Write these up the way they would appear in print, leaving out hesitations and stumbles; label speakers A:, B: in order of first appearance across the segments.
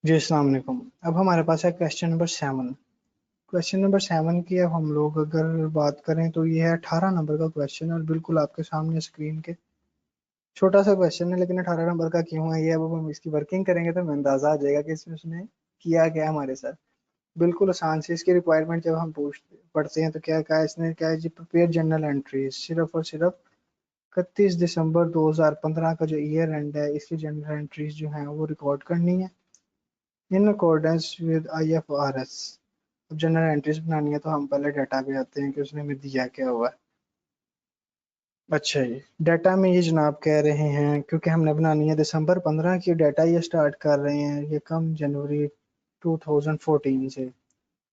A: जी अस्सलाम वालेकुम। अब हमारे पास है क्वेश्चन नंबर 7। क्वेश्चन नंबर 7 की अब हम लोग अगर बात करें तो ये है 18 नंबर का क्वेश्चन और बिल्कुल आपके सामने स्क्रीन के छोटा सा क्वेश्चन है, लेकिन 18 नंबर का क्यों है ये अब हम इसकी वर्किंग करेंगे तो हमें अंदाजा आ जाएगा कि इसमें उसने किया क्या हमारे साथ। बिल्कुल आसान से इसकी रिक्वायरमेंट जब हम पूछते पढ़ते हैं तो क्या कहा इसने, क्या है जी, प्रिपेयर जर्नल एंट्रीज सिर्फ और सिर्फ 31 दिसंबर 2015 का जो ईयर एंड है इसकी जर्नल एंट्रीज जो हैं वो रिकॉर्ड करनी है इन अकॉर्डेंस विद IFRS। अब जनरल एंट्रीज बनानी है तो हम पहले डाटा पे आते हैं कि उसने हमें दिया क्या हुआ है। अच्छा जी, डाटा में ये जनाब कह रहे हैं क्योंकि हमने बनानी है दिसंबर 15 की, डाटा ये स्टार्ट कर रहे हैं ये कम जनवरी 2014 से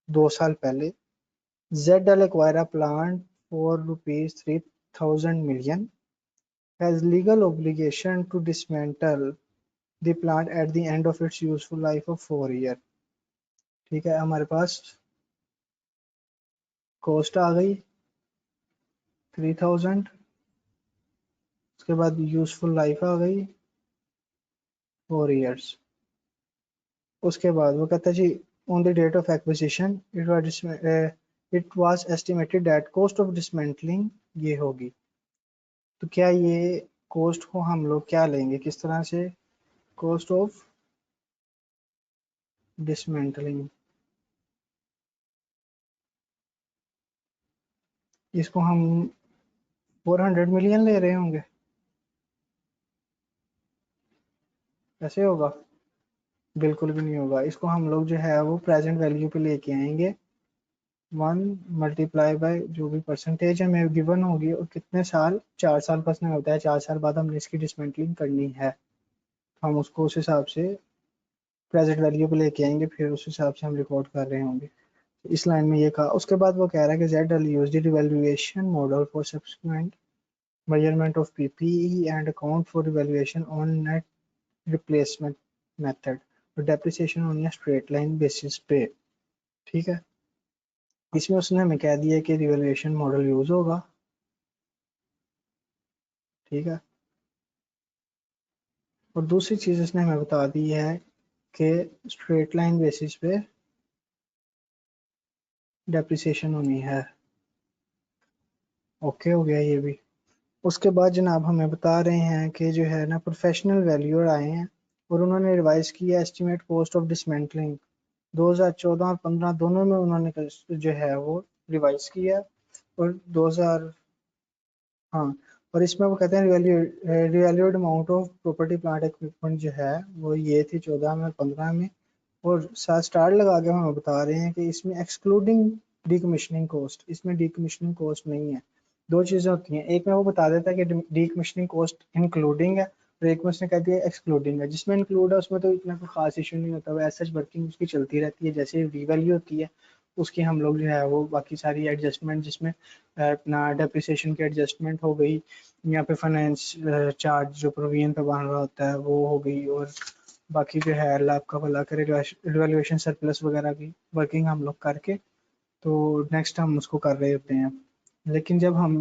A: 2 साल पहले। ZL acquire a plant for ₹3,000 million, has legal obligation to dismantle the plant at the end of its useful life of 4 year। ठीक है, हमारे पास कॉस्ट आ गई 3000, उसके बाद यूजफुल लाइफ आ गई 4 years। उसके बाद वो कहता है जी on the date of acquisition it was estimated that cost of dismantling ये होगी। तो क्या ये कॉस्ट को हम लोग क्या लेंगे, किस तरह से, कॉस्ट ऑफ डिसमेंटलिंग, इसको हम 400 मिलियन ले रहे होंगे, ऐसे होगा? बिल्कुल भी नहीं होगा। इसको हम लोग जो है वो प्रेजेंट वैल्यू पे लेके आएंगे 1 मल्टीप्लाई बाय जो भी परसेंटेज हमें गिवन होगी और कितने साल, 4 साल बस में होता है, 4 साल बाद हमने इसकी डिसमेंटलिंग करनी है तो हम उसको उस हिसाब से प्रेजेंट वैल्यू पे लेके आएंगे, फिर उस हिसाब से हम रिकॉर्ड कर रहे होंगे। इस लाइन में ये कहा। उसके बाद वो कह रहा है कि ZL used the evaluation model for subsequent measurement of PPE and account for evaluation on net replacement method और depreciation on a straight line basis पे। ठीक है, इसमें उसने हमें कह दिया कि रिवैल्यूएशन मॉडल यूज होगा। ठीक है, और दूसरी चीज इसने हमें बता दी है कि स्ट्रेट लाइन बेसिस पे डेप्रिसिएशन होनी है। ओके हो गया ये भी। उसके बाद जनाब हमें बता रहे हैं कि जो है ना प्रोफेशनल वैल्यूअर आए हैं और उन्होंने रिवाइज किया एस्टिमेट कॉस्ट ऑफ डिसमेंटलिंग 2014 और 15 दोनों में उन्होंने जो है वो रिवाइज किया। और 2000, हाँ, और इसमें वो कहते हैं revalued amount of property plant equipment जो है वो ये थी 14 में और 15 में। और साथ स्टार लगा के हमें बता रहे हैं कि इसमें एक्सक्लूडिंग डीकमीशनिंग कॉस्ट, इसमें डीकमीशनिंग कॉस्ट नहीं है। दो चीज़ें होती हैं, एक में वो बता देता है कि डीकमीशनिंग कॉस्ट इंक्लूडिंग है और एक में उसने कह दिया एक्सक्लूडिंग है। जिसमें इंक्लूड है उसमें तो इतना कोई खास इशू नहीं होता, वो एज सच वर्किंग उसकी चलती रहती है, जैसे रीवैल्यू होती है उसकी हम लोग जो है वो बाकी सारी एडजस्टमेंट जिसमें अपना डेप्रिसिएशन की एडजस्टमेंट हो गई, यहाँ पे फाइनेंस चार्ज जो प्रोविजन पे बन रहा होता है वो हो गई, और बाकी जो है अल्लाह आपका भला करे रिवैल्यूएशन सरप्लस वगैरह की वर्किंग हम लोग करके तो नेक्स्ट हम उसको कर रहे होते हैं। लेकिन जब हम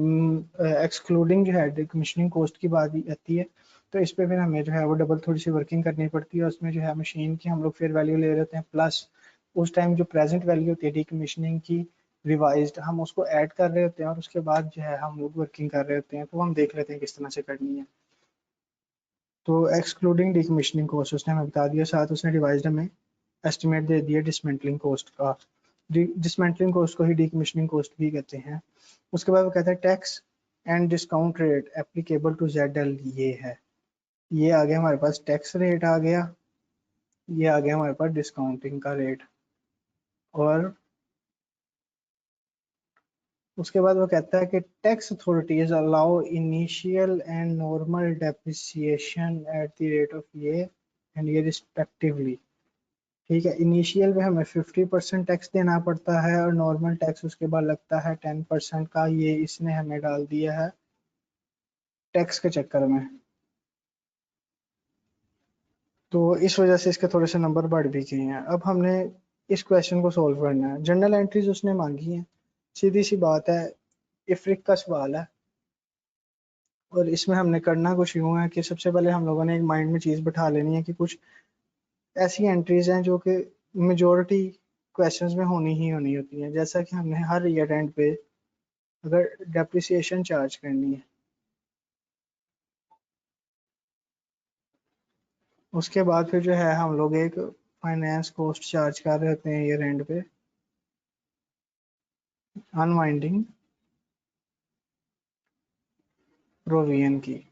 A: एक्सक्लूडिंग जो है डिकमिशनिंग कॉस्ट की बात आती है तो इस पे फिर हमें जो है वो डबल थोड़ी सी वर्किंग करनी पड़ती है। उसमें जो है मशीन की हम लोग फिर वैल्यू ले रहे होते हैं प्लस उस टाइम जो प्रेजेंट वैल्यू होती है डिकमिशनिंग की रिवाइज्ड हम उसको ऐड कर रहे होते हैं और उसके बाद जो है हम लोग वर्किंग कर रहे होते हैं। तो हम देख लेते हैं किस तरह से करनी है। तो एक्सक्लूडिंग डिकमिशनिंग कॉस्ट उसने हमें बता दिया, साथ उसने रिवाइज्ड हमें एस्टिमेट दे दिया डिसमेंटलिंग कॉस्ट का। डिसमेंटलिंग कॉस्ट को ही डिकमिशनिंग कॉस्ट भी कहते हैं। उसके बाद वो कहता है tax and discount rate applicable to ZL ये है। ये आ गया हमारे पास टैक्स रेट आ गया, ये आ गया हमारे पास डिस्काउंटिंग का रेट। और उसके बाद वो कहता है कि tax authorities allow initial and normal depreciation at the rate of ये एंड ये रिस्पेक्टिवली। ठीक है, इनिशियल में हमें 50% टैक्स देना पड़ता है और नॉर्मल टैक्स उसके बाद लगता है 10% का, ये इसने हमें डाल दिया है टैक्स के चक्कर में। तो इस वजह से इसके थोड़े से नंबर बढ़ भी गए हैं। अब हमने इस क्वेश्चन को सॉल्व करना है। जनरल एंट्रीज उसने मांगी हैं, सीधी सी बात है, इफ्रिक का सवाल है। और इसमें हमने करना कुछ यूँ है कि सबसे पहले हम लोगों ने एक माइंड में चीज़ बिठा लेनी है कि कुछ ऐसी एंट्रीज हैं जो कि मेजोरिटी क्वेश्चंस में होनी ही होनी होती हैं, जैसा कि हमने हर ईयर एंड पे अगर डेप्रिसिएशन चार्ज करनी है, उसके बाद फिर जो है हम लोग एक फाइनेंस कॉस्ट चार्ज कर रहे होते हैं ईयर एंड पे, अनवाइंडिंग प्रोविजन की,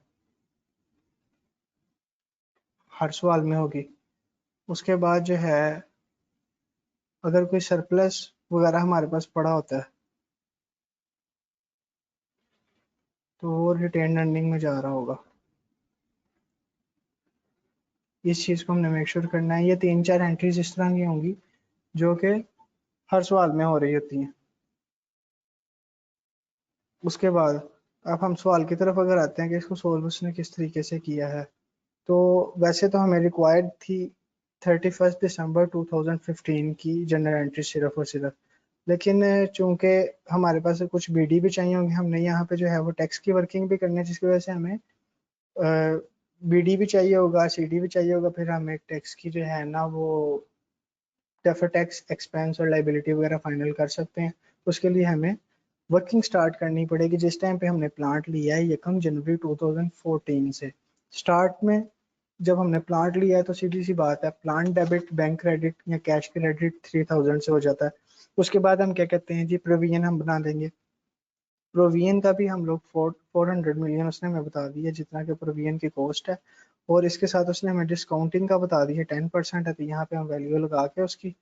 A: हर सवाल में होगी। उसके बाद जो है अगर कोई सरप्लस वगैरह हमारे पास पड़ा होता है तो वो रिटेन अर्निंग में जा रहा होगा। इस चीज़ को हमने मेक श्योर करना है। ये 3-4 एंट्रीज इस तरह की होंगी जो कि हर सवाल में हो रही होती हैं। उसके बाद अब हम सवाल की तरफ अगर आते हैं कि इसको सोल्व उसने किस तरीके से किया है, तो वैसे तो हमें रिक्वायर्ड थी 31 दिसंबर 2015 की जनरल एंट्री सिर्फ और सिर्फ, लेकिन चूंकि हमारे पास कुछ बीडी भी चाहिए होंगे, हमने यहाँ पे जो है वो टैक्स की वर्किंग भी करनी है, जिसकी वजह से हमें बीडी भी चाहिए होगा, सीडी भी चाहिए होगा, फिर हम एक टैक्स की जो है ना वो डेफर टैक्स एक्सपेंस और लाइबिलिटी वगैरह फाइनल कर सकते हैं। उसके लिए हमें वर्किंग स्टार्ट करनी पड़ेगी। जिस टाइम पे हमने प्लांट लिया है यकम जनवरी 2014 से स्टार्ट में, जब हमने प्लांट लिया है तो सीधी सी बात है, प्लांट डेबिट बैंक क्रेडिट या कैश क्रेडिट 3000 से हो जाता है। उसके बाद हम क्या कहते हैं जी, प्रोविजन हम बना देंगे। प्रोविजन का भी हम लोग 400 मिलियन उसने हमें बता दिया जितना कि प्रोविजन की कॉस्ट है, और इसके साथ उसने हमें डिस्काउंटिंग का बता दिया 10% है, तो यहाँ पे हम वैल्यू लगा के उसकी,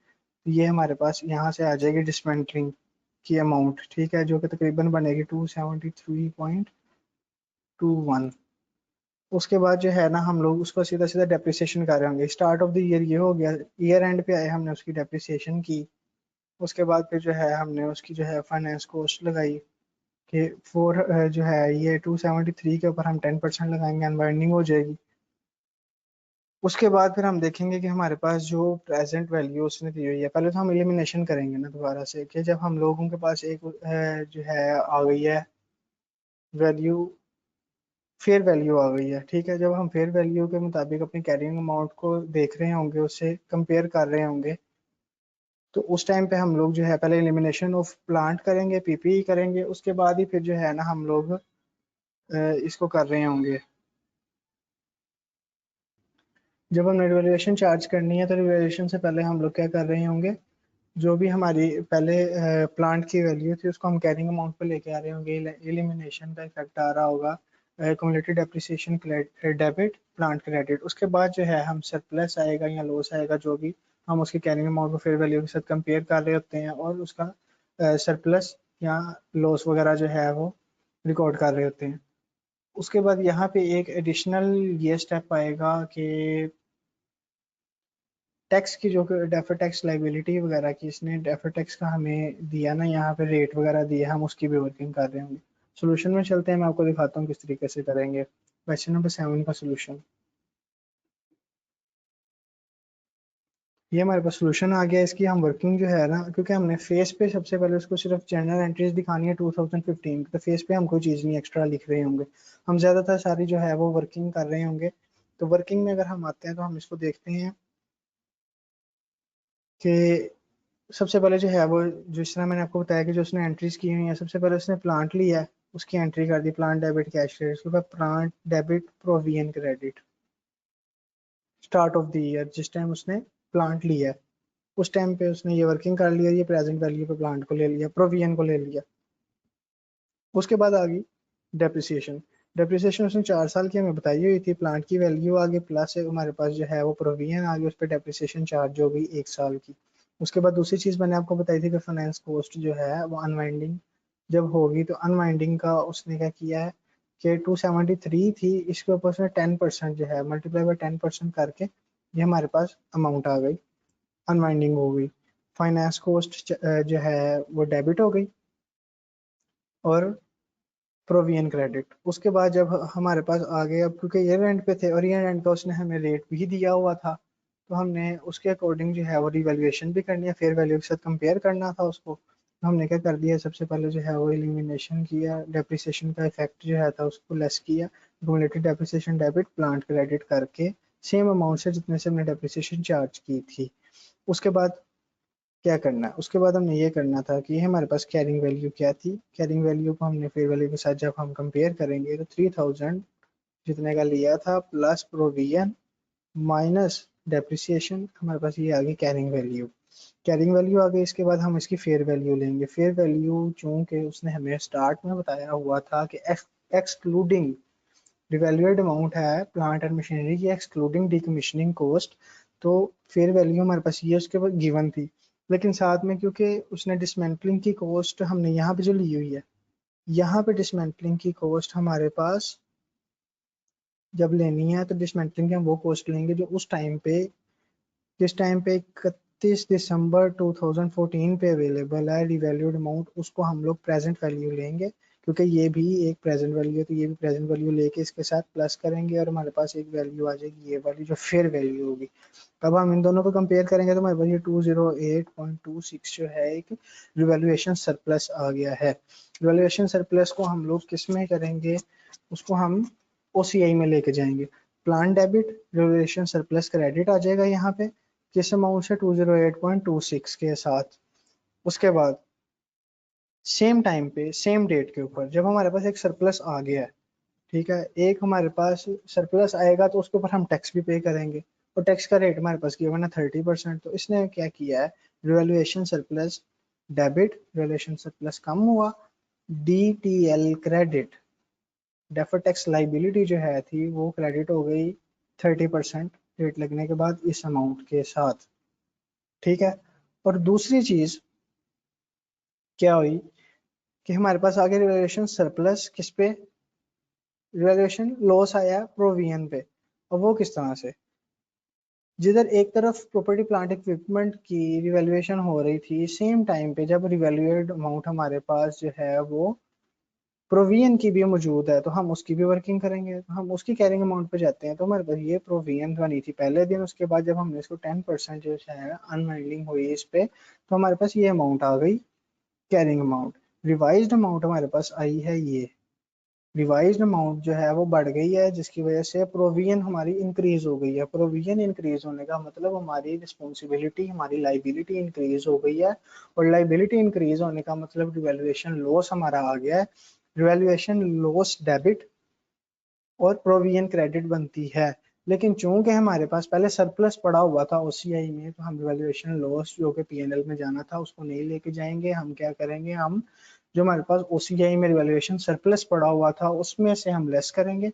A: ये हमारे पास यहाँ से आ जाएगी डिसमेंटलिंग की अमाउंट, ठीक है, जो कि तकरीबन बनेगी 273.21। उसके बाद जो है ना हम लोग उसको सीधा सीधा डेप्रिसिएशन कर रहे होंगे। स्टार्ट ऑफ द ईयर ये हो गया, ईयर एंड पे आए हमने उसकी डेप्रिसिएशन की। उसके बाद फिर जो है हमने उसकी जो है फाइनेंस कॉस्ट लगाई कि फोर जो है ये 273 के ऊपर हम 10% लगाएंगे, अनवाइंडिंग हो जाएगी। उसके बाद फिर हम देखेंगे कि हमारे पास जो प्रेजेंट वैल्यू उसने दी हुई है, पहले तो हम एलिमिनेशन करेंगे ना दोबारा से, कि जब हम लोगों के पास एक जो है आ गई है वैल्यू, फेयर वैल्यू आ गई है, ठीक है, जब हम फेयर वैल्यू के मुताबिक अपनी कैरिंग अमाउंट को देख रहे होंगे, उससे कंपेयर कर रहे होंगे, तो उस टाइम पे हम लोग जो है पहले एलिमिनेशन ऑफ प्लांट करेंगे, पीपीई करेंगे, उसके बाद ही फिर जो है ना हम लोग इसको कर रहे होंगे। जब हम रिवैल्यूएशन चार्ज करनी है तो रिवैल्यूएशन से पहले हम लोग क्या कर रहे होंगे, जो भी हमारी पहले प्लांट की वैल्यू थी उसको हम कैरिंग अमाउंट पे लेके आ रहे होंगे, एलिमिनेशन का इफेक्ट आ रहा होगा, cumulative depreciation debit plant credit. उसके बाद जो है हम सरप्लस आएगा या लॉस आएगा जो भी, हम उसकी कैरिंग अमाउंट को फेयर वैल्यू के साथ कंपेयर कर रहे होते हैं और उसका सरप्लस या लॉस वगैरह जो है वो रिकॉर्ड कर रहे होते हैं। उसके बाद यहाँ पे एक एडिशनल ये स्टेप आएगा कि टैक्स की, जो कि डेफर टैक्स लाइबिलिटी वगैरह की, इसने डेफर टैक्स का हमें दिया ना, यहाँ पे रेट वगैरह दिया, हम उसकी भी वर्किंग कर रहे होंगे। सोल्यूशन में चलते हैं, मैं आपको दिखाता हूँ किस तरीके से करेंगे। क्वेश्चन नंबर 7 का सोल्यूशन, ये हमारे पास सोल्यूशन आ गया। इसकी हम वर्किंग जो है ना, क्योंकि हमने फेस पे सबसे पहले उसको सिर्फ जनरल एंट्रीज दिखानी है 2015, तो फेस पे हम कोई चीज़ नहीं एक्स्ट्रा लिख रहे होंगे, हम ज़्यादातर सारी जो है वो वर्किंग कर रहे होंगे। तो वर्किंग में अगर हम आते हैं तो हम इसको देखते हैं कि सबसे पहले जो है वो, जिस तरह मैंने आपको बताया कि जो उसने एंट्रीज की हुई है, सबसे पहले उसने प्लांट लिया है, उसकी एंट्री कर दी, प्लांट डेबिट कैश क्रेडिट, उसके बाद plant debit provision credit, start of the year जिस टाइम उसने प्लांट लिया है उस टाइम पे उसने ये वर्किंग कर लिया, ये प्रेजेंट वैल्यू पे प्लांट को ले लिया, प्रोविजन को ले लिया। उसके बाद आ गई डेप्रिसिएशन। डेप्रिसिएशन उसने 4 साल की हमें बताई हुई थी, प्लांट की वैल्यू आ गई प्लस हमारे पास जो है वो प्रोविजन आ गई, उस पर डेप्रिसिएशन चार्ज हो गई 1 साल की। उसके बाद दूसरी चीज़ मैंने आपको बताई थी कि फाइनेंस कॉस्ट जो है वो अनवाइंडिंग जब होगी, तो अनवाइंडिंग का उसने क्या किया है कि 273 थी, इसके ऊपर उसने 10% जो है मल्टीप्लाई बाई 10% करके ये हमारे पास अमाउंट आ गई, अनवाइंडिंग हो गई। फाइनेंस कॉस्ट जो है वो डेबिट हो गई और प्रोविजन क्रेडिट। उसके बाद जब हमारे पास आ गए, अब क्योंकि ईयर एंड पे थे और ईयर एंड का उसने हमें रेट भी दिया हुआ था, तो हमने उसके अकॉर्डिंग जो है वो रिवैल्यूएशन भी करनी है, फेयर वैल्यू के साथ कंपेयर करना था उसको। तो हमने क्या कर दिया, सबसे पहले जो है वो एलिमिनेशन किया, डेप्रिसिएशन का इफेक्ट जो है था उसको लेस किया, cumulated depreciation debit plant credit करके सेम अमाउंट से जितने से हमने डेप्रिसिएशन चार्ज की थी। उसके बाद क्या करना है, उसके बाद हमने ये करना था कि हमारे पास कैरिंग वैल्यू क्या थी, कैरिंग वैल्यू को हमने फेयर वैल्यू के साथ जब हम कंपेयर करेंगे तो 3000 जितने का लिया था प्लस प्रोविजन माइनस डेप्रिसिएशन, हमारे पास ये आ गई कैरिंग वैल्यू। कैरिंग वैल्यू आ गई, इसके बाद हम इसकी फेयर वैल्यू लेंगे। फेयर वैल्यू चूंकि उसने हमें स्टार्ट में बताया हुआ था कि एक्सक्लूडिंग रिवैल्यूएड अमाउंट है प्लांट एंड मशीनरी की, एक्सक्लूडिंग डिकमिशनिंग कॉस्ट, तो फेयर वैल्यू हमारे पास ये उसके बाद गिवन थी। लेकिन साथ में क्योंकि उसने डिसमेंटलिंग की कॉस्ट हमने यहाँ पे जो ली हुई है, यहाँ पे डिसमेंटलिंग की कॉस्ट हमारे पास जब लेनी है तो डिसमेंटलिंग की हम वो कॉस्ट लेंगे जो उस टाइम पे, जिस टाइम पे 31 दिसंबर 2014 पे अवेलेबल है रिवैल्यूड अमाउंट, उसको हम लोग प्रेजेंट वैल्यू लेंगे, क्योंकि ये भी एक प्रेजेंट वैल्यू है तो ये भी प्रेजेंट वैल्यू लेके इसके साथ प्लस करेंगे और हमारे पास एक वैल्यू आ जाएगी ये वाली जो फेयर वैल्यू होगी। अब हम इन दोनों को कंपेयर करेंगे तो हमारे पास ये 208.26 जो है एक रिवैल्यूएशन सरप्लस आ गया है। रिवैल्यूएशन सरप्लस को हम लोग किस में करेंगे, उसको हम ओसीआई में लेके जाएंगे। Plant debit revaluation surplus credit आ जाएगा यहाँ पे किस अमाउंट से 208.26 के साथ। उसके बाद सेम टाइम पे सेम डेट के ऊपर जब हमारे पास एक सरप्लस आ गया है, ठीक है, एक हमारे पास सरप्लस आएगा तो उसके ऊपर हम टैक्स भी पे करेंगे और टैक्स का रेट हमारे पास गिवन है 30%। तो इसने क्या किया है, revaluation surplus debit, revaluation surplus कम हुआ, DTL credit, deferred tax liability जो है थी वो क्रेडिट हो गई 30% रेट लगने के बाद इस अमाउंट के साथ, ठीक है। और दूसरी चीज क्या हुई कि हमारे पास आगे रिवैल्यूएशन सरप्लस किस पे, रिवैल्यूएशन लॉस आया प्रोविजन पे। और वो किस तरह से, जिधर एक तरफ प्रॉपर्टी प्लांट इक्विपमेंट की रिवैल्यूएशन हो रही थी सेम टाइम पे जब रिवैल्यूएड अमाउंट हमारे पास जो है वो प्रोविजन की भी मौजूद है तो हम उसकी भी वर्किंग करेंगे। तो हम उसकी कैरिंग अमाउंट पे जाते हैं तो हमारे पास ये प्रोविजन बनी थी पहले दिन, उसके बाद जब हमने इसको 10% जो है अनवाइंडिंग हुई इस पे तो हमारे पास ये अमाउंट आ गई कैरिंग अमाउंट। रिवाइज्ड अमाउंट हमारे पास आई है ये, रिवाइज्ड अमाउंट जो है वो बढ़ गई है जिसकी वजह से प्रोविजन हमारी इंक्रीज हो गई है। प्रोविजन इंक्रीज होने का मतलब हमारी रिस्पॉन्सिबिलिटी, हमारी लाइबिलिटी इंक्रीज हो गई है और लाइबिलिटी इंक्रीज होने का मतलब रिवैल्यूएशन लॉस हमारा आ गया है। रिवैल्यूएशन लॉस डेबिट और प्रोविजन क्रेडिट बनती है। लेकिन चूंकि हमारे पास पहले सरप्लस पड़ा हुआ था ओसीआई में तो हम रिवैल्यूएशन लॉस जो कि पीएनएल में जाना था उसको नहीं लेके जाएंगे। हम क्या करेंगे, हम जो हमारे पास ओसीआई में रिवैल्यूएशन सरप्लस पड़ा हुआ था उसमें से हम लेस करेंगे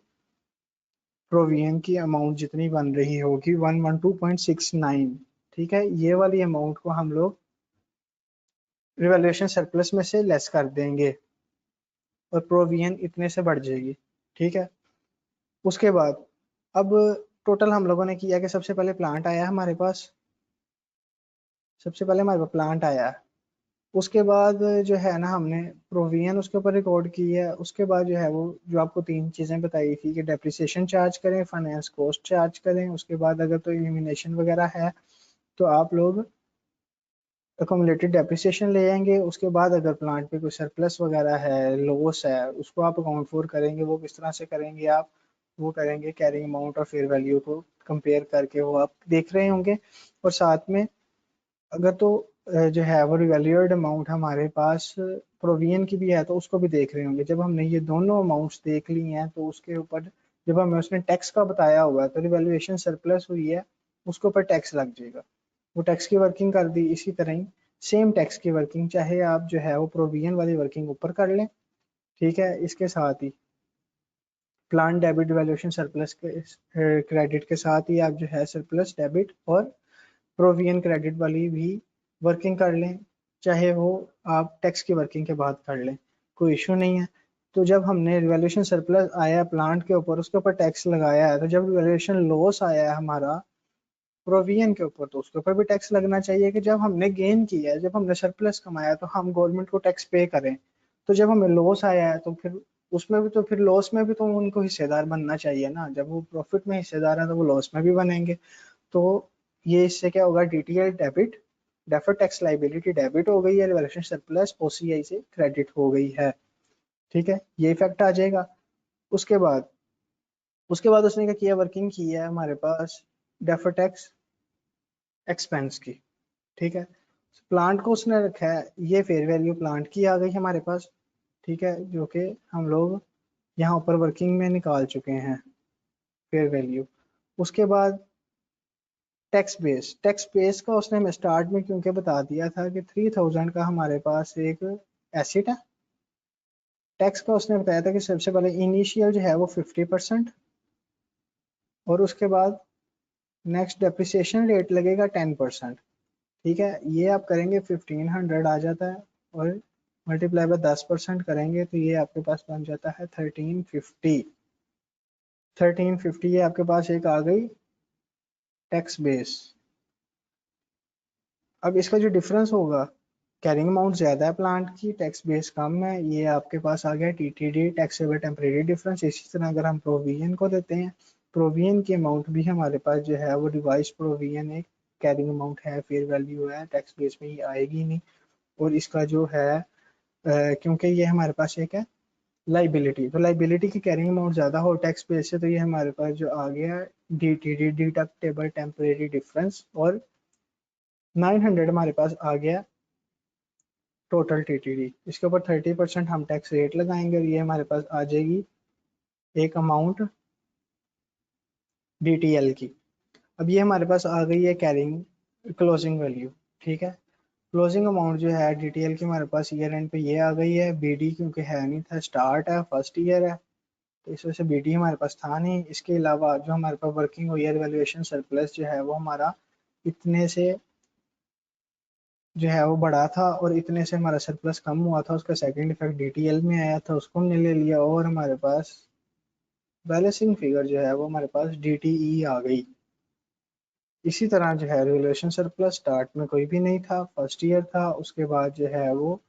A: प्रोविजन की अमाउंट जितनी बन रही होगी 112.69, ठीक है, ये वाली अमाउंट को हम लोग रिवैल्यूएशन सरप्लस में से लेस कर देंगे और प्रोविजन इतने से बढ़ जाएगी, ठीक है। उसके बाद अब टोटल हम लोगों ने किया कि सबसे पहले प्लांट आया हमारे पास, सबसे पहले हमारे पास प्लांट आया, उसके बाद जो है ना हमने प्रोविजन उसके ऊपर रिकॉर्ड की है। उसके बाद जो है वो जो आपको तीन चीज़ें बताई थी कि डेप्रिसिएशन चार्ज करें, फाइनेंस कॉस्ट चार्ज करें, उसके बाद अगर तो एलिमिनेशन वगैरह है तो आप लोग अकोमोलेटेड डेप्रिसिएशन ले जाएंगे। उसके बाद अगर प्लांट पे कोई सरप्लस वगैरह है, लॉस है, उसको आप अकाउंट फॉर करेंगे। वो किस तरह से करेंगे आप, वो करेंगे कैरिंग अमाउंट और फेयर वैल्यू को कंपेयर करके, वो आप देख रहे होंगे। और साथ में अगर तो जो है वो रिवैल्यूएड अमाउंट हमारे पास प्रोविजन की भी है तो उसको भी देख रहे होंगे। जब हमने ये दोनों अमाउंट्स देख ली हैं तो उसके ऊपर जब हमें उसने टैक्स का बताया हुआ है तो रिवैल्यूएशन सरप्लस हुई है उसके ऊपर टैक्स लग जाएगा। वो टैक्स की वर्किंग कर दी, इसी तरह ही सेम टैक्स की वर्किंग चाहे आप जो है वो प्रोविजन वाली वर्किंग ऊपर कर लें, ठीक है। इसके साथ ही प्लान डेबिट वैल्यूएशन सरप्लस के क्रेडिट के साथ ही आप जो है सरप्लस डेबिट और प्रोविजन क्रेडिट वाली भी वर्किंग कर लें, चाहे वो आप टैक्स की वर्किंग के बाद कर लें, कोई इशू नहीं है। तो जब हमने रिवैल्यूएशन सरप्लस आया प्लांट के ऊपर उसके ऊपर टैक्स लगाया है, तो जब रिवैल्यूएशन लॉस आया है हमारा प्रोविजन के ऊपर तो उसके ऊपर भी टैक्स लगना चाहिए कि जब हमने गेन किया है, जब हमने सरप्लस कमाया तो हम गवर्नमेंट को टैक्स पे करें। तो जब हमें लॉस आया है तो फिर उसमें भी तो फिर लॉस में भी तो उनको हिस्सेदार बनना चाहिए ना, जब वो प्रॉफिट में हिस्सेदार है तो वो लॉस में भी बनेंगे। तो ये इससे क्या होगा, DTL debit, deferred tax liability debit हो गई है, रिवैल्यूएशन सरप्लस ओसीआई से क्रेडिट हो गई है, ठीक है, ये इफेक्ट आ जाएगा। उसके बाद उसके बाद उसने क्या किया, वर्किंग की है हमारे पास डेफर टैक्स एक्सपेंस की। ठीक है, प्लांट को उसने रखा है, ये फेयर वैल्यू प्लांट की आ गई हमारे पास। ठीक है, जो कि हम लोग यहाँ ऊपर वर्किंग में निकाल चुके हैं फेयर वैल्यू। उसके बाद टैक्स बेस का उसने हमें स्टार्ट में क्योंकि बता दिया था कि 3000 का हमारे पास एक एसेट है। टैक्स का उसने बताया था कि सबसे पहले इनिशियल जो है वो 50%, और उसके बाद नेक्स्ट डेप्रिसिएशन रेट लगेगा 10%। ठीक है, ये आप करेंगे 1500 आ जाता है, और मल्टीप्लाई बाय 10% करेंगे तो ये आपके पास बन जाता है 1350। 1350 ये आपके पास एक आ गई टैक्स बेस। अब इसका जो डिफरेंस होगा, कैरिंग अमाउंट ज़्यादा है प्लांट की, टैक्स बेस कम है, ये आपके पास आ गया टीटीडी, टैक्सेबल टेम्परेरी डिफरेंस। इसी तरह अगर हम प्रोविजन को देते हैं, प्रोविजन की अमाउंट भी हमारे पास जो है वो डिवाइस प्रोविजन एक कैरिंग अमाउंट है, फेयर वैल्यू है, टैक्स बेस में ये आएगी नहीं। और इसका जो है क्योंकि ये हमारे पास एक है लाइबिलिटी, तो लाइबिलिटी की कैरिंग अमाउंट ज़्यादा हो टैक्स बेस से, तो ये हमारे पास जो आ गया डीटीडी, डिडक्टेबल टेम्परेरी डिफरेंस, और 900 हमारे पास आ गया टोटल टीटीडी। इसके ऊपर 30% हम टैक्स रेट लगाएंगे, और ये हमारे पास आ जाएगी एक अमाउंट डीटीएल की। अब ये हमारे पास आ गई है कैरिंग क्लोजिंग वैल्यू। ठीक है, क्लोजिंग अमाउंट जो है डीटीएल की हमारे पास ईयर एंड पे ये आ गई है। बीडी क्योंकि है नहीं था, स्टार्ट है, फर्स्ट ईयर है, तो इस वजह से बीडी हमारे पास था नहीं। इसके अलावा जो हमारे पास वर्किंग ईयर वैल्यूएशन सरप्लस जो है वो हमारा इतने से जो है वो बढ़ा था, और इतने से हमारा सरप्लस कम हुआ था, उसका सेकंड इफेक्ट डीटीएल में आया था, उसको हमने ले लिया, और हमारे पास बैलेंसिंग फिगर जो है वो हमारे पास डीटीई आ गई। इसी तरह जो है रिवैल्यूएशन सरप्लस स्टार्ट में कोई भी नहीं था, फर्स्ट ईयर था, उसके बाद जो है वो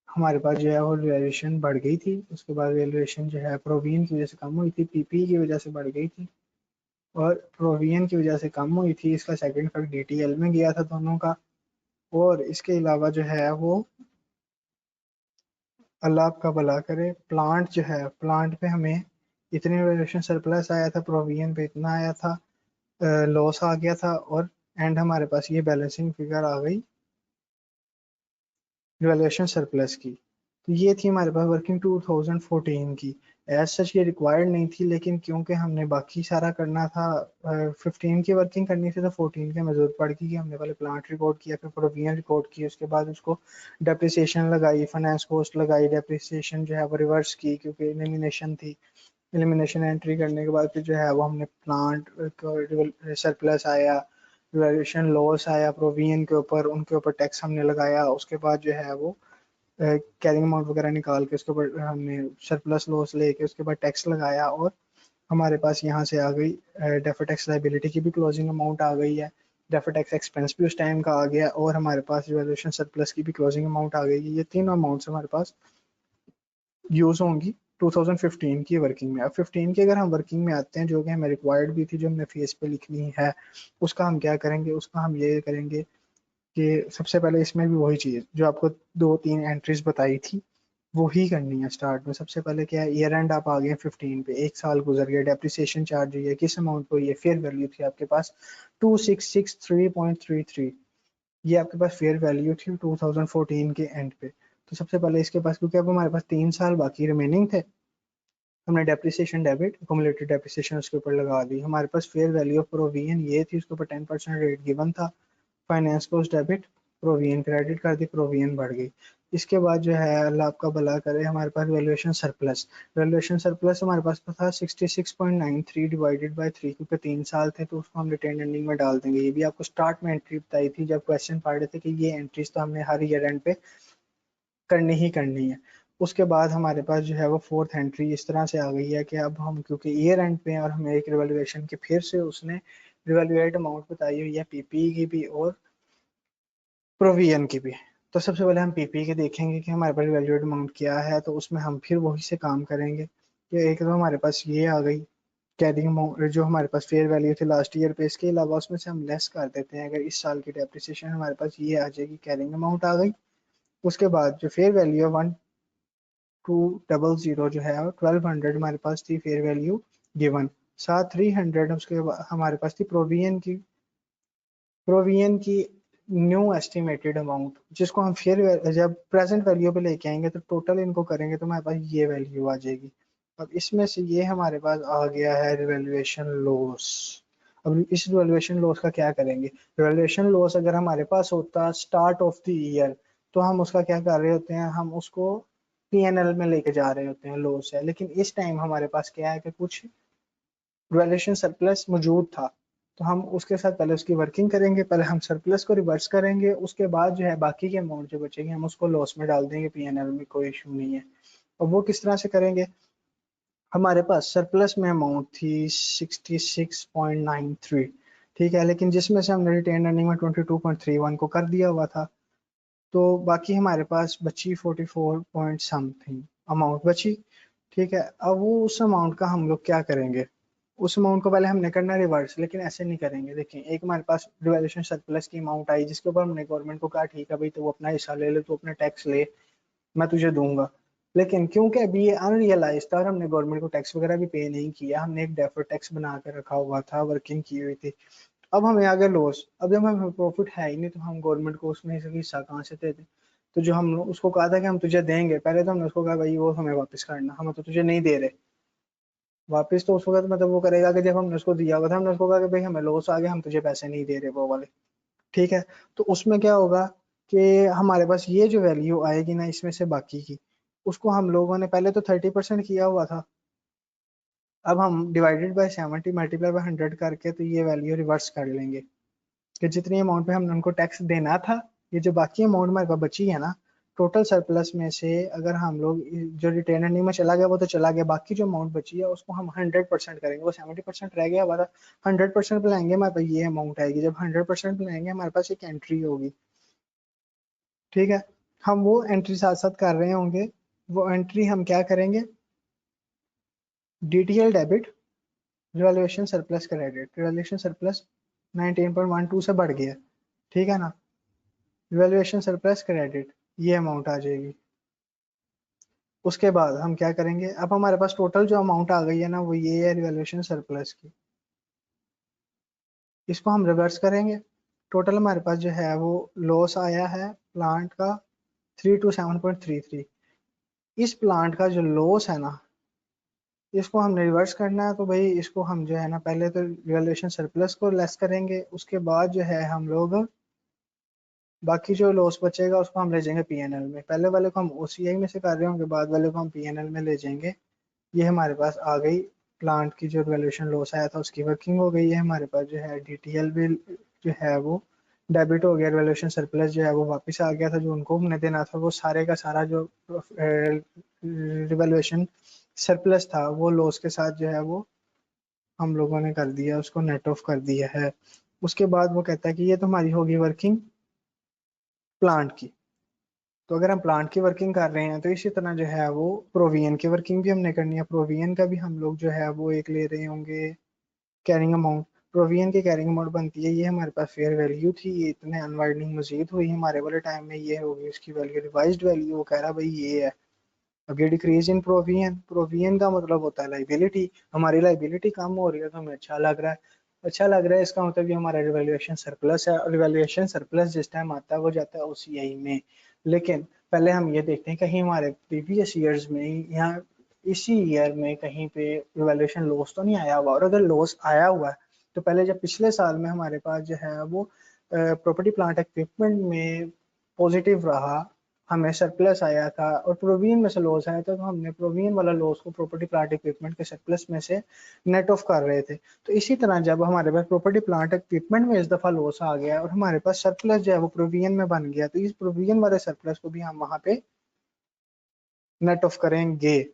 A: हमारे पास जो है वो वैल्यूएशन बढ़ गई थी। उसके बाद वैल्यूएशन जो है प्रोविजन की वजह से कम हुई थी, पीपी की वजह से बढ़ गई थी, और प्रोविजन की वजह से कम हुई थी। इसका सेकंड इफेक्ट डीटीएल में गया था दोनों का। और इसके अलावा जो है वो अल्लाह आपका भला करे, प्लांट जो है, प्लांट पे हमें इतनी वैल्यूएशन सरप्लस आया था, प्रोविजन पे इतना आया था, लॉस आ गया था, और एंड हमारे पास ये बैलेंसिंग फिगर आ गई वैल्यूएशन सरप्लस की। तो ये थी हमारे पास वर्किंग 2014 की। एज सच ये रिक्वायर्ड नहीं थी, लेकिन क्योंकि हमने बाकी सारा करना था, 15 की वर्किंग करनी थी, तो 14 की हमें जरूरत पड़ गई कि हमने पहले प्लांट रिकॉर्ड किया, फिर प्रोविजन रिकॉर्ड की, उसके बाद उसको डेप्रिसिएशन लगाई, फाइनेंस कॉस्ट लगाई, डेप्रिसिएशन जो है वो रिवर्स की क्योंकि एलिमिनेशन थी। एलिमिनेशन एंट्री करने के बाद फिर जो है वो हमने प्लांट सरप्लस आया, वैल्यूएशन लॉस आया प्रोविजन के ऊपर, उनके ऊपर टैक्स हमने लगाया। उसके बाद जो है वो कैरिंग अमाउंट वगैरह निकाल के उसके ऊपर हमने सरप्लस लॉस लेके उसके बाद टैक्स लगाया, और हमारे पास यहाँ से आ गई डेफर टैक्स लाइबिलिटी की भी क्लोजिंग अमाउंट आ गई है, डेफर टैक्स एक्सपेंस भी उस टाइम का आ गया, और हमारे पास वैल्यूएशन सरप्लस की भी क्लोजिंग अमाउंट आ गई है। ये तीनों अमाउंट्स हमारे पास यूज होंगी 2015 की वर्किंग में। अब 15 की अगर हम वर्किंग में आते हैं, जो कि हमें रिक्वायर्ड भी थी, जो हमने फेस पे लिखनी है, उसका हम क्या करेंगे, उसका हम ये करेंगे कि सबसे पहले इसमें भी वही चीज़ जो आपको दो तीन एंट्रीज बताई थी वो ही करनी है। स्टार्ट में सबसे पहले क्या है, ईयर एंड आप आ गए 15 पे, एक साल गुजर गया, डेप्रिसिएशन चार्ज हुई है, किस अमाउंट पर, ये फेयर वैल्यू थी आपके पास 2663.33, ये आपके पास फेयर वैल्यू थी 2014 के एंड पे। तो सबसे पहले इसके पास, क्योंकि अब हमारे पास 3 साल बाकी रिमेनिंग थे, हमने डेप्रिसिएशन डेबिट एक्यूमुलेटेड डेप्रिसिएशन उसके ऊपर लगा दी। हमारे पास फेयर वैल्यू ऑफ प्रोविजन ये थी, उसके ऊपर 10% रेट गिवन था, finance cost debit, provision credit कर दी, प्रोविजन बढ़ गई। इसके बाद जो है अल्लाह आपका भला करे, हमारे पास वैल्यूएशन सरप्लस, वैल्यूएशन सरप्लस हमारे पास था 66.93 डिवाइडेड बाय 3, क्योंकि 3 साल थे तो उसको हम रिटेन अर्निंग में डाल देंगे। ये भी आपको स्टार्ट में एंट्री बताई थी जब क्वेश्चन पढ़ रहे थे कि ये एंट्रीज तो हमने हर ईयर एंड पे करनी ही करनी है। उसके बाद हमारे पास जो है वो फोर्थ एंट्री इस तरह से आ गई है कि अब हम क्योंकि ईयर एंड पे हैं और हमें एक रिवैल्यूएशन की फिर से उसने रिवैल्यूएट अमाउंट बताई हुई है, पीपी की भी और प्रोविजन की भी। तो सबसे पहले हम पीपी के देखेंगे कि हमारे पास रिवैल्यूएट अमाउंट क्या है, तो उसमें हम फिर वही से काम करेंगे कि एक तो हमारे पास ये आ गई कैरिंग अमाउंट जो हमारे पास फेयर वैल्यू थी लास्ट ईयर पे, इसके अलावा उसमें से हम लेस कर देते हैं। अगर इस साल की डेप्रिसिएशन हमारे पास ये आ जाएगी, कैरिंग अमाउंट आ गई। उसके बाद जो फेयर वैल्यू है 1200 जो है 1200 हमारे पास थी फेयर वैल्यू, गिवन। साथ 300 उसके हमारे पास थी प्रोवियन की न्यू एस्टिमेटेड अमाउंट, जिसको हम फिर जब प्रेजेंट वैल्यू पे लेके आएंगे तो टोटल इनको करेंगे तो हमारे पास ये वैल्यू आ जाएगी। अब इसमें से ये हमारे पास आ गया है रिवैल्यूएशन लॉस। अब इस रिवैल्यूएशन लॉस का क्या करेंगे? रिवैल्यूएशन लॉस अगर हमारे पास होता स्टार्ट ऑफ द ईयर तो हम उसका क्या कर रहे होते हैं, हम उसको पीएनएल में लेके जा रहे होते हैं, लॉस है। लेकिन इस टाइम हमारे पास क्या है कि कुछ वैल्यूएशन सरप्लस मौजूद था, तो हम उसके साथ पहले उसकी वर्किंग करेंगे, पहले हम सरप्लस को रिवर्स करेंगे, उसके बाद जो है बाकी के अमाउंट जो बचेंगे हम उसको लॉस में डाल देंगे पीएनएल में, कोई इशू नहीं है। और वो किस तरह से करेंगे? हमारे पास सरप्लस में अमाउंट थी 66.93, ठीक है, लेकिन जिसमें से हमने रिटेन अर्निंग में 22.31 को कर दिया हुआ था, तो बाकी हमारे पास बची 44 पॉइंट समथिंग अमाउंट बची। ठीक है, अब वो उस अमाउंट का हम लोग क्या करेंगे? उस अमाउंट को पहले हमने करना रिवर्स, लेकिन ऐसे नहीं करेंगे। देखिए, एक हमारे पास रिवैल्यूएशन सरप्लस की अमाउंट आई जिसके ऊपर हमने गवर्नमेंट को कहा ठीक है भाई, तो वो अपना हिस्सा ले ले, तो अपना टैक्स ले, मैं तुझे दूंगा। लेकिन क्योंकि अभी ये अनरियलाइज था और हमने गवर्नमेंट को टैक्स वगैरह भी पे नहीं किया, हमने एक डेफर्ड टैक्स बना कर रखा हुआ था, वर्किंग की हुई थी। अब हमें आ गया लॉस। अब जब हमें प्रॉफिट है ही नहीं तो हम गवर्नमेंट को उसमें से हिस्सा कहाँ से दे दें? तो जो हम उसको कहा था कि हम तुझे देंगे, पहले तो हमने उसको कहा भाई वो हमें वापस करना, हम तो तुझे नहीं दे रहे वापस। तो उस वक्त मतलब वो करेगा कि जब हमने उसको दिया हुआ था हमने उसको कहा कि भाई हमें लॉस आ गया, हम तुझे पैसे नहीं दे रहे वो वाले। ठीक है, तो उसमें क्या होगा कि हमारे पास ये जो वैल्यू आएगी ना इसमें से बाकी की, उसको हम लोगों ने पहले तो 30% किया हुआ था, अब हम डिवाइडेड बाय 70 मल्टीप्लाई बाय 100 करके तो ये वैल्यू रिवर्स कर लेंगे कि जितनी अमाउंट पे हमने उनको टैक्स देना था, ये जो बाकी अमाउंट हमारे पास बची है ना, टोटल सरप्लस में से अगर हम लोग जो रिटेन अर्निंग में चला गया वो तो चला गया, बाकी जो अमाउंट बची है उसको हम 100% करेंगे। वो 70% रह गया हमारा, 100% पे लाएंगे हमारे पास ये अमाउंट आएगी। जब 100% पे लाएंगे हमारे पास एक एंट्री होगी, ठीक है, हम वो एंट्री साथ साथ कर रहे होंगे। वो एंट्री हम क्या करेंगे? DTL debit, revaluation surplus credit. Revaluation surplus 19.12 से बढ़ गया, ठीक है ना, रिवैल्यूएशन सरप्लस क्रेडिट ये अमाउंट आ जाएगी। उसके बाद हम क्या करेंगे? अब हमारे पास टोटल जो अमाउंट आ गई है ना वो ये है रिवैल्यूएशन सरप्लस की, इसको हम रिवर्स करेंगे। टोटल हमारे पास जो है वो लॉस आया है प्लांट का 327.33। इस प्लांट का जो लॉस है ना इसको हमने रिवर्स करना है, तो भाई इसको हम जो है ना पहले तो रिवैल्यूएशन सरप्लस को लेस करेंगे, उसके बाद जो है हम लोग बाकी जो लॉस बचेगा उसको हम ले जाएंगे पीएनएल में। पहले वाले को हम ओसीआई में से कर रहे होंगे, बाद वाले को हम पीएनएल में ले जाएंगे। ये हमारे पास आ गई प्लांट की जो वैल्यूएशन लॉस आया था उसकी वर्किंग हो गई है। हमारे पास जो है डीटीएल बिल जो है वो डेबिट हो गया, वैल्यूएशन सरप्लस जो है वो वापस आ गया था, जो उनको हमने देना था वो सारे का सारा जो रिवैल्यूएशन सरप्लस था वो लॉस के साथ जो है वो हम लोगों ने कर दिया, उसको नेट ऑफ कर दिया है। उसके बाद वो कहता है कि ये तो हमारी होगी वर्किंग प्लांट की। तो अगर हम प्लांट की वर्किंग कर रहे हैं तो इसी तरह जो है वो प्रोवियन की वर्किंग भी हमने करनी है। प्रोवियन का भी हम लोग जो है वो एक ले रहे होंगे कैरिंग अमाउंट। प्रोवियन की कैरिंग अमाउंट बनती है, ये हमारे पास फेयर वैल्यू थी, ये इतने अनवाइंडिंग मजीद हुई हमारे वाले टाइम में, ये होगी उसकी वैल्यू रिवाइज्ड वैल्यू। वो कह रहा भाई ये है। अब ये डिक्रीज इन प्रोवियन, प्रोवियन का मतलब होता है लाइबिलिटी, हमारी लाइबिलिटी कम हो रही है तो हमें अच्छा लग रहा है। अच्छा लग रहा है इसका मतलब ये हमारा रिवैल्यूएशन सरप्लस है, और रिवैल्यूएशन सरप्लस जिस टाइम आता है वो जाता है ओसीआई में। लेकिन पहले हम ये देखते हैं कहीं हमारे प्रीवियस ईयर्स में या इसी ईयर में कहीं पे रिवैल्यूएशन लॉस तो नहीं आया हुआ, और अगर लॉस आया हुआ है तो पहले जब पिछले साल में हमारे पास जो है वो प्रॉपर्टी प्लांट इक्विपमेंट में पॉजिटिव रहा, हमें सरप्लस आया था, और प्रोवियन में से लॉस आया था, तो हमने प्रोवियन वाला लॉस को प्रॉपर्टी प्लांट इक्विपमेंट के सरप्लस में से नेट ऑफ कर रहे थे। तो इसी तरह जब हमारे पास प्रॉपर्टी प्लांट इक्विपमेंट में इस दफा लॉस आ गया और हमारे पास सरप्लस जो है वो प्रोवियन में बन गया, तो इस प्रोवियन वाले सरप्लस को भी हम वहां पे नेट ऑफ करेंगे।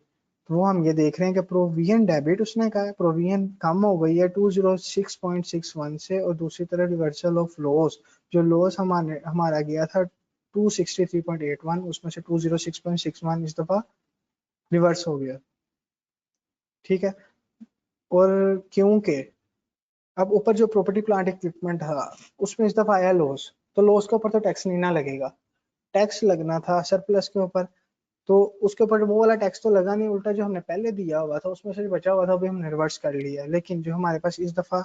A: तो वो हम ये देख रहे हैं कि प्रोवियन डेबिट उसने कहा है, प्रोवियन कम हो गई है 206.61 से, और दूसरी तरफ रिवर्सल ऑफ लॉस, जो लॉस हमारा गया था 263.81 उसमें से 206.61 इस दफा रिवर्स हो गया, ठीक है। और क्योंकि अब ऊपर जो प्रॉपर्टी प्लांट इक्विपमेंट था उसमें इस दफा आया लॉस, तो लॉस के ऊपर तो टैक्स नहीं ना लगेगा, टैक्स लगना था सरप्लस के ऊपर। तो उसके ऊपर वो वाला टैक्स तो लगा नहीं, उल्टा जो हमने पहले दिया हुआ था उसमें से बचा हुआ था अभी हमने रिवर्स कर लिया। लेकिन जो हमारे पास इस दफा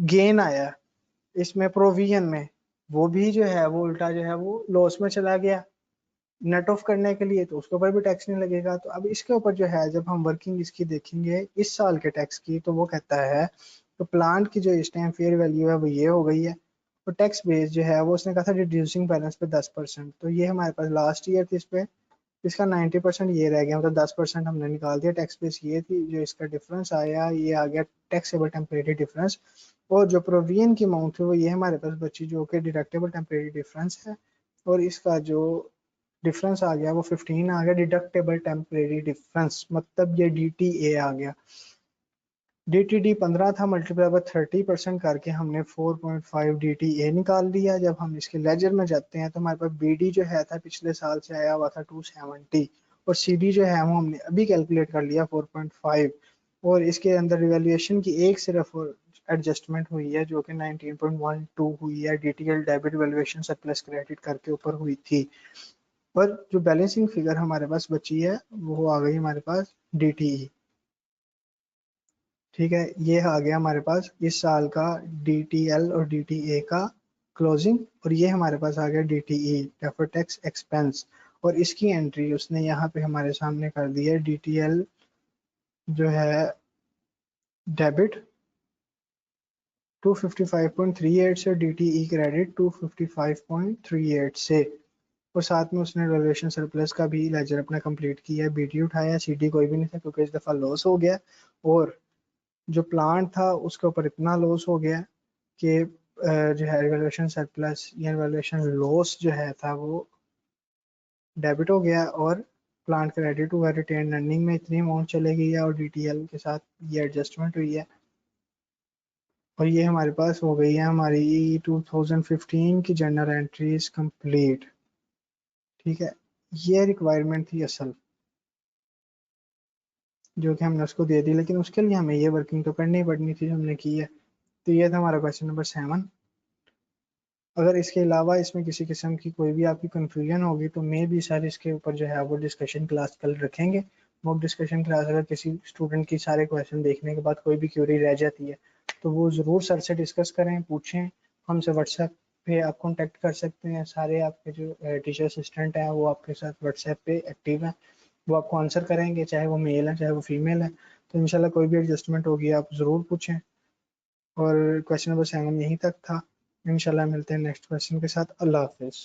A: गेन आया इसमें प्रोविजन में, वो भी जो है वो उल्टा जो है वो लॉस में चला गया नेट ऑफ करने के लिए, तो उसके ऊपर भी टैक्स नहीं लगेगा। तो अब इसके ऊपर जो है जब हम वर्किंग इसकी देखेंगे इस साल के टैक्स की, तो वो कहता है तो प्लांट की जो इस टाइम फेयर वैल्यू है वो ये हो गई है, तो टैक्स बेस जो है वो उसने कहा था रिड्यूसिंग बैलेंस पे 10%, तो ये हमारे पास लास्ट ईयर थी इस पे, इसका 90% ये रह गया, मतलब 10% हमने निकाल दिया। टैक्स बेस ये थी, जो इसका डिफरेंस आया ये आ गया टैक्सेबल टेम्परेरी डिफरेंस। और जो प्रोविजन की अमाउंट है वो ये हमारे पास बची जो कि डिडक्टेबल टेम्परेरी डिफरेंस है, और इसका जो डिफरेंस आ गया वो 15 आ गया डिडक्टेबल टेम्परेरी डिफरेंस, मतलब ये DTA आ गया। DTD 15 था, मल्टीप्लाई बाय 30% करके हमने 4.5 DTA निकाल लिया। जब हम इसके लेजर में जाते हैं तो हमारे पास BD जो है था पिछले साल से आया हुआ था 270, और CD जो है वो हमने अभी कैलकुलेट कर लिया 4.5, और इसके अंदर रिवैल्यूएशन की एक सिर्फ एडजस्टमेंट हुई है जो कि 19.12 हुई है, DTL debit valuation surplus credit करके ऊपर हुई थी। पर जो बैलेंसिंग फिगर हमारे पास बची है वो आ गई हमारे पास DTE। ठीक है, ये आ गया हमारे पास इस साल का DTL और DTA का क्लोजिंग, और ये हमारे पास आ गया DTE डेफर्ड टैक्स एक्सपेंस, और इसकी एंट्री उसने यहाँ पे हमारे सामने कर दी है। DTL जो है डेबिट 255.38 से, DTE क्रेडिट 255.38 से, और साथ में उसने वैल्यूएशन सरप्लस का भी लेजर अपना कंप्लीट किया। BD उठाया, CD कोई भी नहीं था क्योंकि इस दफ़ा लॉस हो गया, और जो प्लांट था उसके ऊपर इतना लॉस हो गया कि जो है वैल्यूएशन सरप्लस या वैल्यूएशन लॉस जो है था वो डेबिट हो गया, और प्लांट क्रेडिट हुआ, रिटेन अर्निंग में इतनी अमाउंट चले गई है, और DTL के साथ ये एडजस्टमेंट हुई है। और ये हमारे पास हो गई है हमारी 2015 की जर्नल एंट्रीज कंप्लीट। ठीक है, ये रिक्वायरमेंट थी असल जो कि हमने उसको दे दी, लेकिन उसके लिए हमें ये वर्किंग तो करनी पड़नी थी जो हमने की है। तो ये था हमारा क्वेश्चन नंबर 7। अगर इसके अलावा इसमें किसी किस्म की कोई भी आपकी कंफ्यूजन होगी तो मे भी सर इसके ऊपर जो है वो डिस्कशन क्लास कल रखेंगे, मॉक डिस्कशन क्लास। अगर किसी स्टूडेंट की सारे क्वेश्चन देखने के बाद कोई भी क्यूरी रह जाती है तो वो ज़रूर सर से डिस्कस करें, पूछें। हमसे व्हाट्सएप पे आप कांटेक्ट कर सकते हैं, सारे आपके जो टीचर असिस्टेंट हैं वो आपके साथ व्हाट्सएप पे एक्टिव हैं, वो आपको आंसर करेंगे, चाहे वो मेल है चाहे वो फीमेल है। तो इंशाल्लाह कोई भी एडजस्टमेंट होगी आप ज़रूर पूछें। और क्वेश्चन नंबर 7 यहीं तक था। इंशाल्लाह मिलते हैं नेक्स्ट क्वेश्चन के साथ। अल्लाह हाफिज़।